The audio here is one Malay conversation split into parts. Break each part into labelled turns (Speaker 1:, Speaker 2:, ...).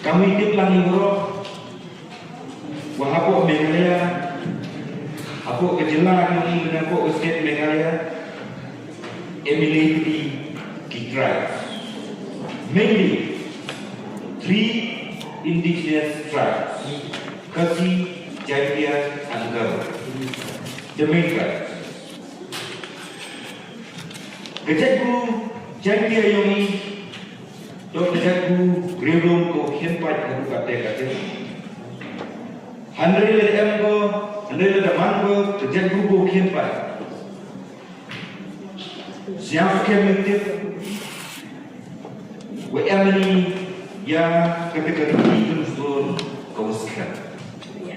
Speaker 1: Kami hidup lang ibro wahapok Meghalaya, apok kejelang yang ingin apok state Meghalaya, eminently key tribes, mainly 3 indigenous tribes, Khasi, Jaipia, and Garo, the main tribes. Kejatku Jaipia yang ini Dok kejatku Rirung ko hiempat aku kata-kata Handai le em ko, handai le daman ko, kejatku ko hiempat Siang kementif wa emani ya kategori unsur kawasan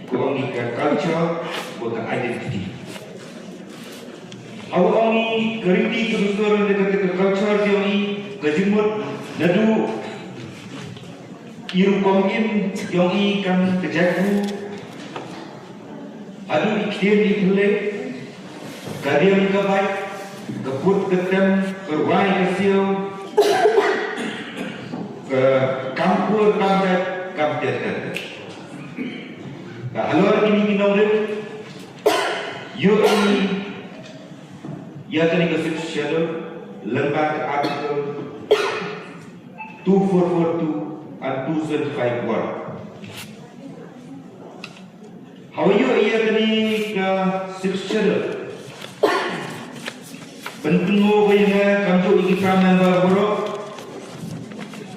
Speaker 1: Kuangi culture wa identity Awangi keriti unsur kategori culture yang kejimut nadu iru komin yang ikan kejatku adu ikhtiar dikhle karyam kabai keput ketem kerwai kesiu ke kampur kamdat kamdat halor ini kinongre yo ini ya tadi kesip shadow lembaga artikel 2442 and 2051. How you iya kani sixture pentungo bayna kamjo ikram member boro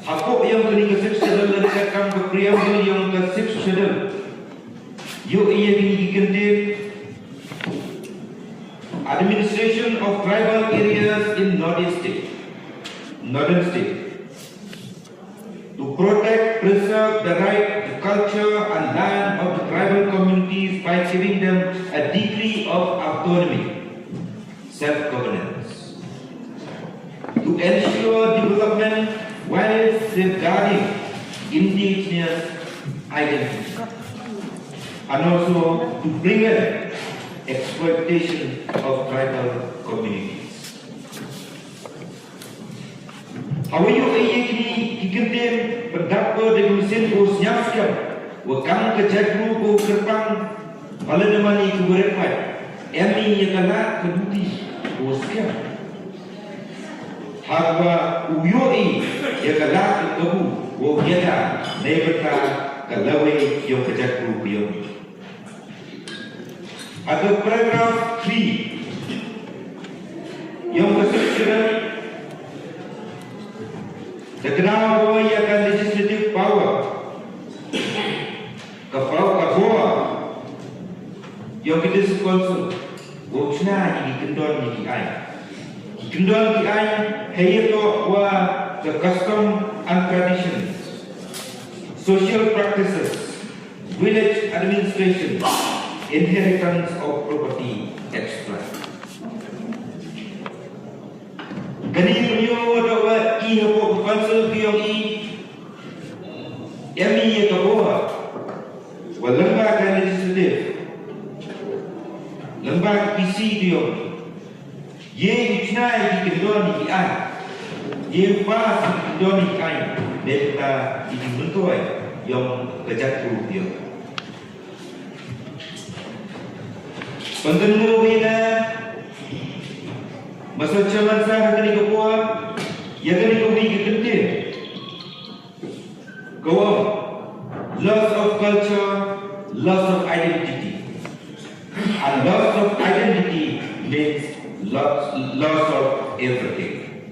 Speaker 1: hako yang kani sixture leka kam kriya yang ke sixture yo iya kini kende administration of tribal areas in northern state to protect, preserve the right to culture and land of the tribal communities by giving them a degree of autonomy, self-governance, to ensure development while safeguarding indigenous identity, and also to prevent exploitation of tribal communities. Hawayu ini kikirtin pendapat dengan mesin bos nyaskan wakam kejadru ko kerpang pada demani kuberepat emi yakala keduti boskan hawa uyoi yakala kebu wo yata nebeta kalawe yang kejadru biyo ada paragraf 3 yang kesekian terkenal bahwa ia akan legislative power kepower yang kita sekolso wujudnya di kendon di ai hayat wa the custom and traditions, social practices, village administration, inheritance of property, etc. Kani punya dawa ihapo council POE emi kaboha walembaga legislative lembaga PC dia ye ichnai di kendon di ai ye pas di kendon di ai deta di bentuai yang kejatu dia pendengar bina masa zaman saya kini kepuan, ya kini kau beri kegentin. Kau loss of culture, loss of identity, and loss of identity means loss of everything.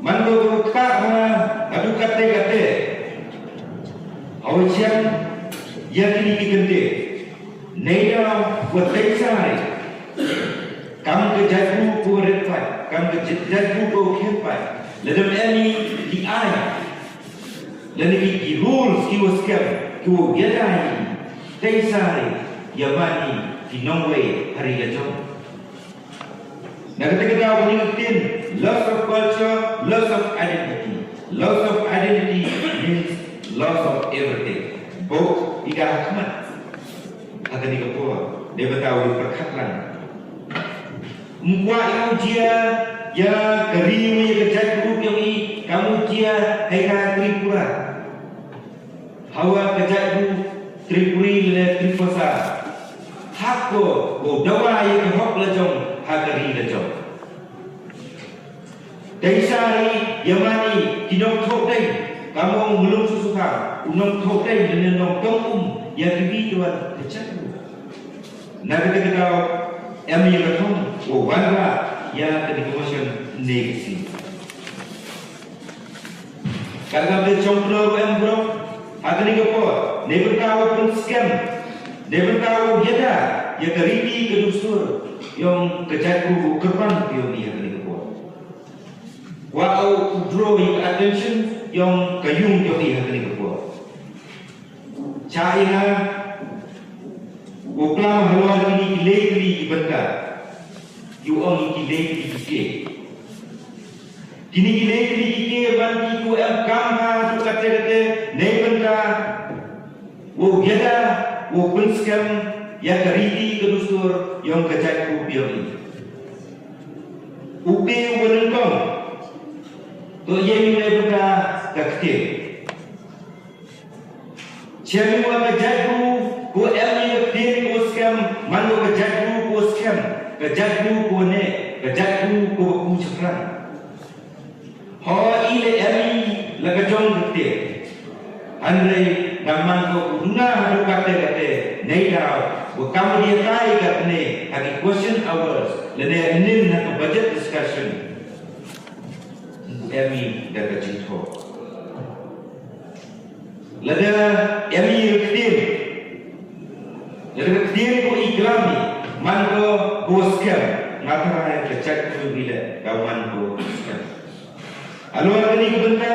Speaker 1: Mandu tak adu kate, awalnya ya kini kegentin. Neda buat teksai. Kamu kejadian ko repat, kamu kejadian ko kepat. Ledem ini di ai, ledem di rules kiwaskan, kiwo biadai, teisai, yamani, kinongway hari gajong. Nagkita kita mengingatkan loss of culture, loss of identity. Loss of identity means loss of everything. Both ika hakmat, akan dikapuan. Dia bertahu perkhidmatan. Muka dia ya kering punya kerja grup yang ini kamu dia hai Barat. Hawa kejadu Tripuri le Triposa. Hako go dawa ye ke hok lejong hagari lejong. Daisari Yamani kinong thok dai kamu belum susuka unong thok dai dengan nong tong ya kibi tuan kejadu. Nabi kata Emi Rathong o Wanda ya ke commotion negasi. Karena bercomplo em bro agni ko never tahu pun scam never tahu yada ya keriti kedusur yang kejadu kerban pion ni agni ko wa au draw your attention yang kayung yo ni agni ko China Uklam haluan ini kilekli ibanda you only kilekli ke kini kilekli ke banti ku em kamha tu kate nei banda wo yada wo kunskam ya kariti kedusur yang kejat ku piori upe wenengkong to yemi nei banda kakte chemi wa kejat ku em Manu kejadu ko scam, kejadu ko ne, kejadu ko ku cakran. Ho ile ami laga jong gede. Andre naman ko una hadu kate nei da ko kam dia tai katne agi question hours lene nin na budget discussion. Ami daga jitho. Lada ami gede. Jadi dia ko ikrami man ko scam ngapa kecak tu bila kawan ko scam alo ni benda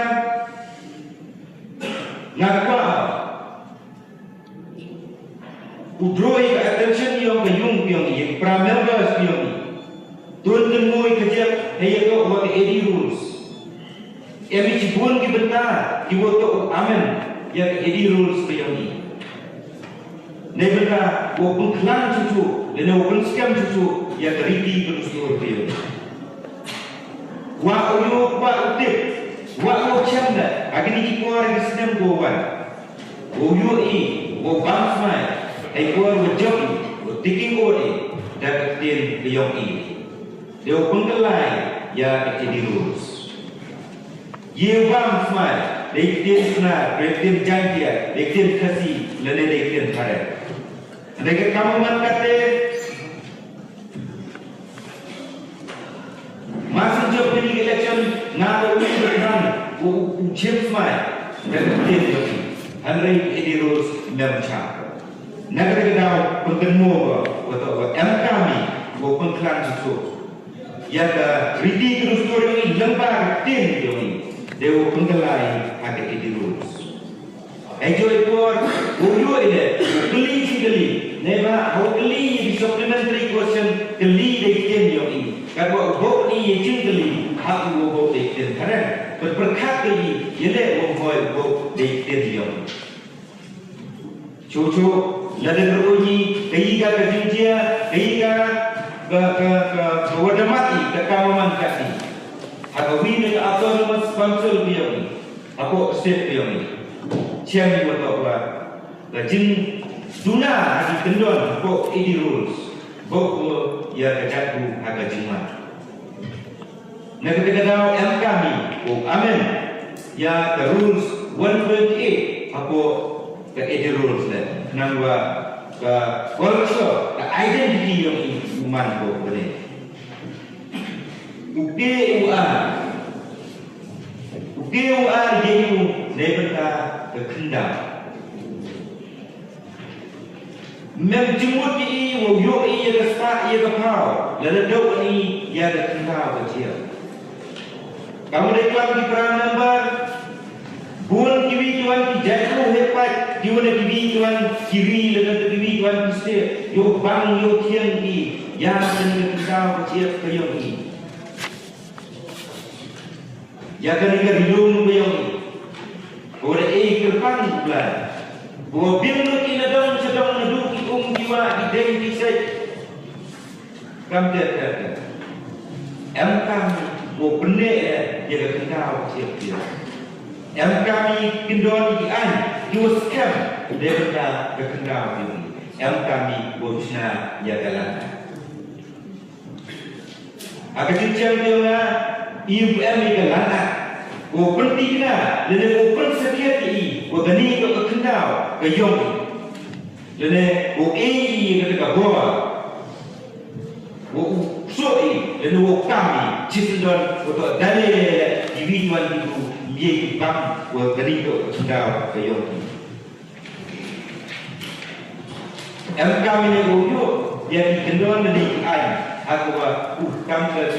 Speaker 1: ngapa udroi attention yang kayung yang ini members yang ini tuan temui kejap hanya ko what 80 rules emi cibun ki benda ki woto amen yang 80 rules yang ini Nebenda walaupun kelan cucu, dan walaupun scam cucu, ya teriti berusur dia. Wa uyu wa utip, wa uchanda, agni ikuar di senam gowan. Uyu I, wa bangsmai, ikuar wajoki, wa tiking ori, dan ketin liyong I. Dia pengkelai, ya ketin lurus. Ye bangsmai, ketin senar, ketin jantia, ketin kasih, lene ketin harat. Mereka kamu mengatakan masih jauh dari election ngalau berperan ujian semai dan kemudian hari ini terus memecah. Negara kita penemu atau kami pengkelan susu. Ya dah riti terus turun lembah tim ini dewa pengkelai ada ini terus. Enjoy for uyu ini beli sih Neba hokli di supplementary question keli dekian yo ini. Kalau hok ni yecing keli hak wo hok dekian karena berberkat keli yele wo hoi hok dekian yo. Cucu lada beruji keiga kejunjia keiga ke wadamati ke kawaman kasi. Aku ini ke autonomous council yo ini. Aku state yo ini. Siapa yang buat apa? Lajeng Duna di kendon bok 80 rules bok ya kejadu agak jemaat. Negara kita yang kami bok amen ya the rules 128 apa ke 80 rules le nangwa ke culture ke identity yang iman bok boleh. UPUA dia nebenta ke kendang. Memjumut ini, wujud ini ada start ia kepau, lalu dok ini ia ada kendang kecil. Kamu deklam di peran number, bukan kiwi tuan jatuh hebat, kiwi tuan kiri lalu kiwi tuan pisir, yo bang yo tiang ini, yang dengan kendang kecil kayong ini. Jangan ikan hidung kayong ini. Orang kerpan bulan, bahawa bila kita sedang menuduki jiwa identitas kami kata MK mau benar dia kenal siapa dia Em kami kendor di an, dua scam daripada berkendal ini. Em kami berusaha jalan. Agar cincang dia na, ibu em ini lana. Ko penting na, lene ko pen sekiat ini, ko gani ko kendal, ke yong. Lene ko ke bawah. Ko soi, lene ko kami, cincang untuk dalil individual itu. Dia bang gani ko kendal ke yong. Em kami ni ujo, dia kendor dari an. Aku kam ke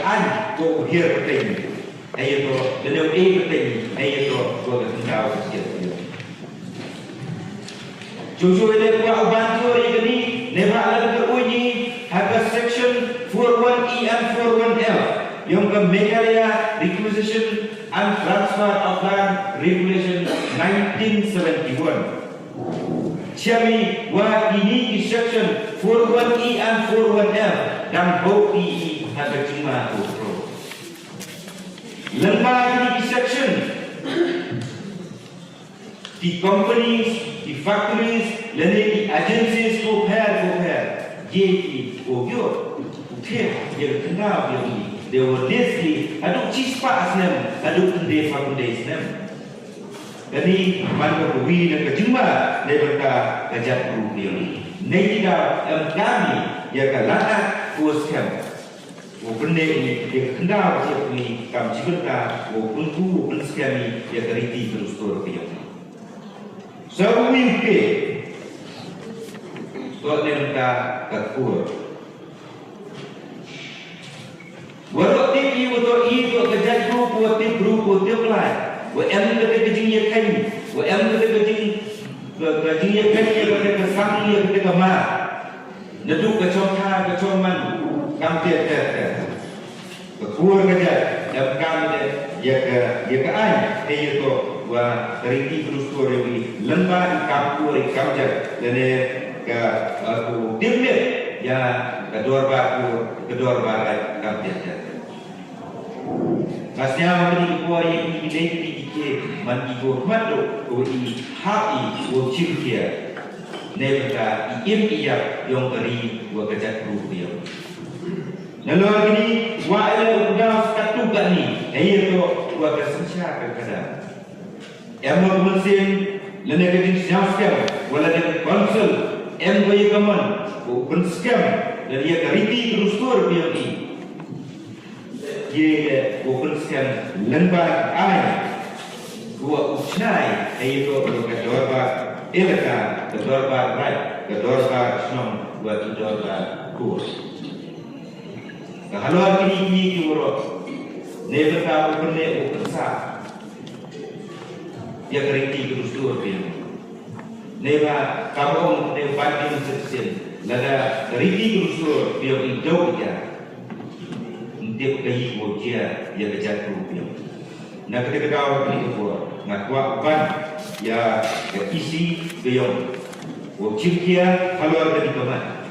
Speaker 1: an ko hier penting. Ayo to, lene penting. Ayo to ko kendal ke. Jojo ini ko bantu ini neba alam terunyi harga section 41E and 41L yang ke Meghalaya Requisition and Transfer of Land Regulation 1971. Siami wa ini di section 41E and 41L dan bukti harga cuma pro. Lembaga ini di section di companies, di factories, dan di agencies compare. Jadi, obyo, dia kenal dia ini. Dia wordesi, aduk cispa asnem, aduk ende foundation. Jadi, mana bui dan kejumpa daripada kejat guru dia ini. Tidak kami, dia kalana kuaskan. Benda ini dia kenal siapa ini, kami cipta, untuk kami dia keriti terus dia. Sebelumnya, soal mereka kekur. Walau tiap itu kerja grup, grup lain. Wam kita kerja kain, wam kita kerja kain kita kesang kita kemar. Neduk kecomha kecoman, kampir kekur kerja. Dan kami dia ke an, itu wa keriti terus ini lembah kampur kamjat dan ke aku timnya ya kedua barat kamjat. Masnya memberi kuari ini ke mandi gormado ko ini hai ko ciptia nebata iya yang beri wa kejat rupiah. Lalu ini wa ada udah satu gani ayo wa kesensia kadang. Yang mesin lene kedin siaskem wala dengan konsul yang bayi kaman open scam dan dia keriti terus tur dia ni dia open scam lembar ai gua usnai ayo kedua ba elaka kedua ba right kedua ba snom gua kedua ba kurs kalau ini urut nebeta open sa dia keriti terus tur dia. Neva kamu neva di section. Lada keriti terus tur dia hijau dia. Dia kayi wajah dia kerja terus dia. Nak kita kau ini tu, nak kuat ban ya isi dia. Wajib dia kalau ada di kamar.